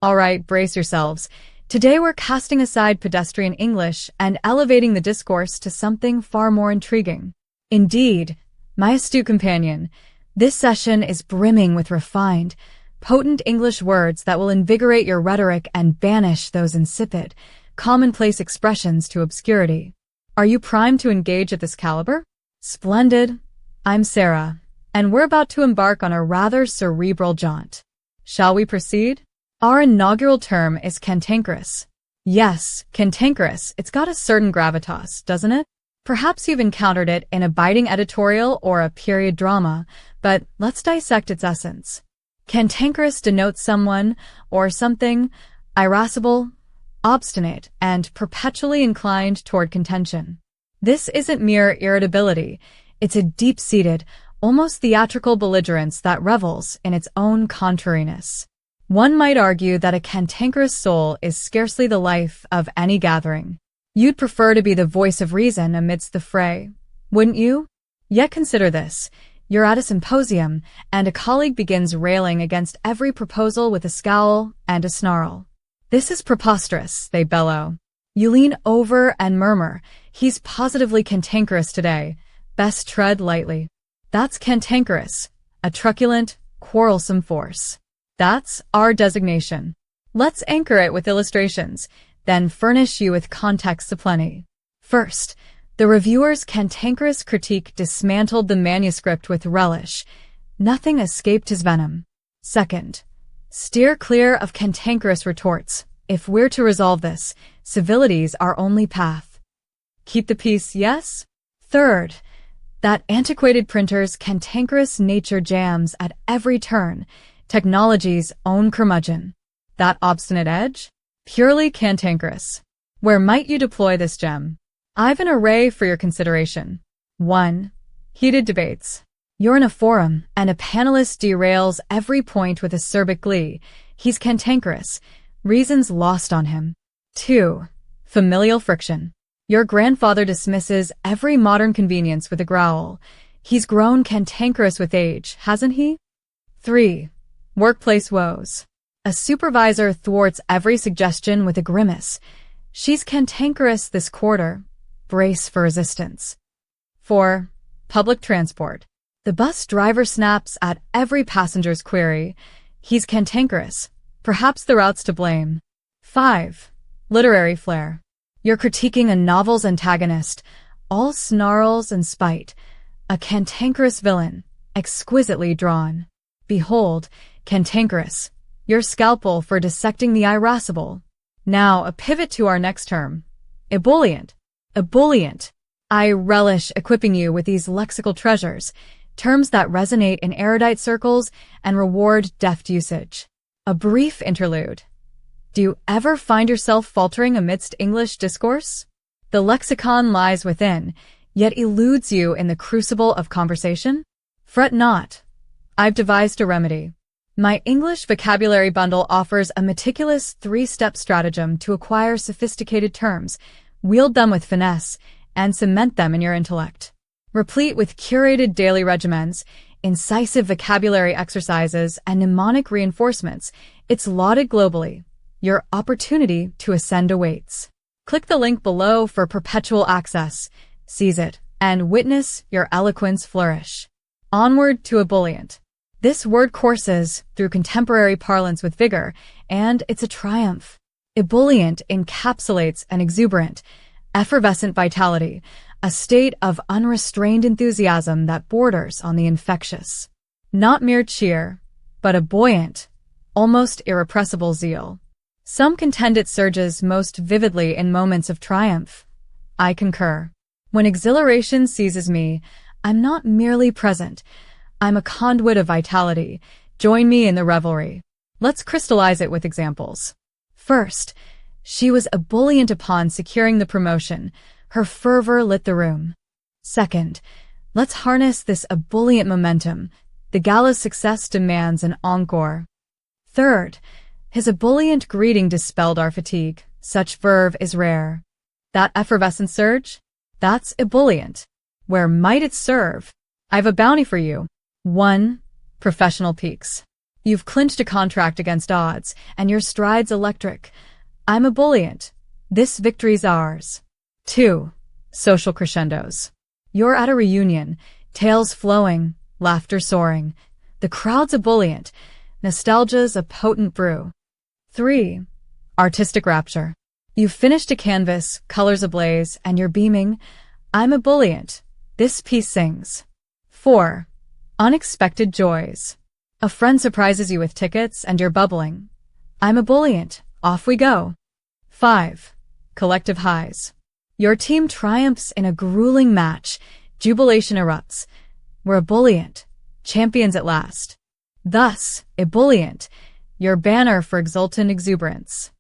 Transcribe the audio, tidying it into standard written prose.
All right, brace yourselves. Today we're casting aside pedestrian English and elevating the discourse to something far more intriguing. Indeed, my astute companion, this session is brimming with refined, potent English words that will invigorate your rhetoric and banish those insipid, commonplace expressions to obscurity. Are you primed to engage at this caliber? Splendid. I'm Sara, and we're about to embark on a rather cerebral jaunt. Shall we proceed? Our inaugural term is cantankerous. Yes, cantankerous. It's got a certain gravitas, doesn't it? Perhaps you've encountered it in a biting editorial or a period drama, but let's dissect its essence. Cantankerous denotes someone or something irascible, obstinate, and perpetually inclined toward contention. This isn't mere irritability. It's a deep-seated, almost theatrical belligerence that revels in its own contrariness. One might argue that a cantankerous soul is scarcely the life of any gathering. You'd prefer to be the voice of reason amidst the fray, wouldn't you? Yet consider this. You're at a symposium, and a colleague begins railing against every proposal with a scowl and a snarl. This is preposterous, they bellow. You lean over and murmur, he's positively cantankerous today. Best tread lightly. That's cantankerous, a truculent, quarrelsome force. That's our designation. Let's anchor it with illustrations, then furnish you with context aplenty. First, the reviewer's cantankerous critique dismantled the manuscript with relish. Nothing escaped his venom. Second, steer clear of cantankerous retorts. If we're to resolve this, civility's our only path. Keep the peace, yes? Third, that antiquated printer's cantankerous nature jams at every turn, technology's own curmudgeon. That obstinate edge? Purely cantankerous. Where might you deploy this gem? I've an array for your consideration. 1. Heated debates. You're in a forum, and a panelist derails every point with acerbic glee. He's cantankerous. Reasons lost on him. 2. Familial friction. Your grandfather dismisses every modern convenience with a growl. He's grown cantankerous with age, hasn't he? 3. Workplace woes. A supervisor thwarts every suggestion with a grimace. She's cantankerous this quarter. Brace for resistance. 4. Public transport. The bus driver snaps at every passenger's query. He's cantankerous. Perhaps the route's to blame. 5. Literary flair. You're critiquing a novel's antagonist, all snarls and spite. A cantankerous villain, exquisitely drawn. Behold, cantankerous, your scalpel for dissecting the irascible. Now, a pivot to our next term. Ebullient. Ebullient. I relish equipping you with these lexical treasures, terms that resonate in erudite circles and reward deft usage. A brief interlude. Do you ever find yourself faltering amidst English discourse? The lexicon lies within, yet eludes you in the crucible of conversation? Fret not. I've devised a remedy. My English vocabulary bundle offers a meticulous 3-step stratagem to acquire sophisticated terms, wield them with finesse, and cement them in your intellect. Replete with curated daily regimens, incisive vocabulary exercises, and mnemonic reinforcements, it's lauded globally. Your opportunity to ascend awaits. Click the link below for perpetual access. Seize it, and witness your eloquence flourish. Onward to ebullient. This word courses through contemporary parlance with vigor, and it's a triumph. Ebullient encapsulates an exuberant, effervescent vitality, a state of unrestrained enthusiasm that borders on the infectious. Not mere cheer, but a buoyant, almost irrepressible zeal. Some contend it surges most vividly in moments of triumph. I concur. When exhilaration seizes me, I'm not merely present. I'm a conduit of vitality. Join me in the revelry. Let's crystallize it with examples. First, she was ebullient upon securing the promotion. Her fervor lit the room. Second, let's harness this ebullient momentum. The gala's success demands an encore. Third, his ebullient greeting dispelled our fatigue. Such verve is rare. That effervescent surge? That's ebullient. Where might it serve? I've a bounty for you. 1. Professional peaks. You've clinched a contract against odds, and your stride's electric. I'm ebullient. This victory's ours. 2. Social crescendos. You're at a reunion, tales flowing, laughter soaring. The crowd's ebullient. Nostalgia's a potent brew. 3. Artistic rapture. You've finished a canvas, colors ablaze, and you're beaming. I'm ebullient. This piece sings. 4. Unexpected joys. A friend surprises you with tickets and you're bubbling. I'm ebullient. Off we go. 5. Collective highs. Your team triumphs in a grueling match. Jubilation erupts. We're ebullient. Champions at last. Thus, ebullient, your banner for exultant exuberance.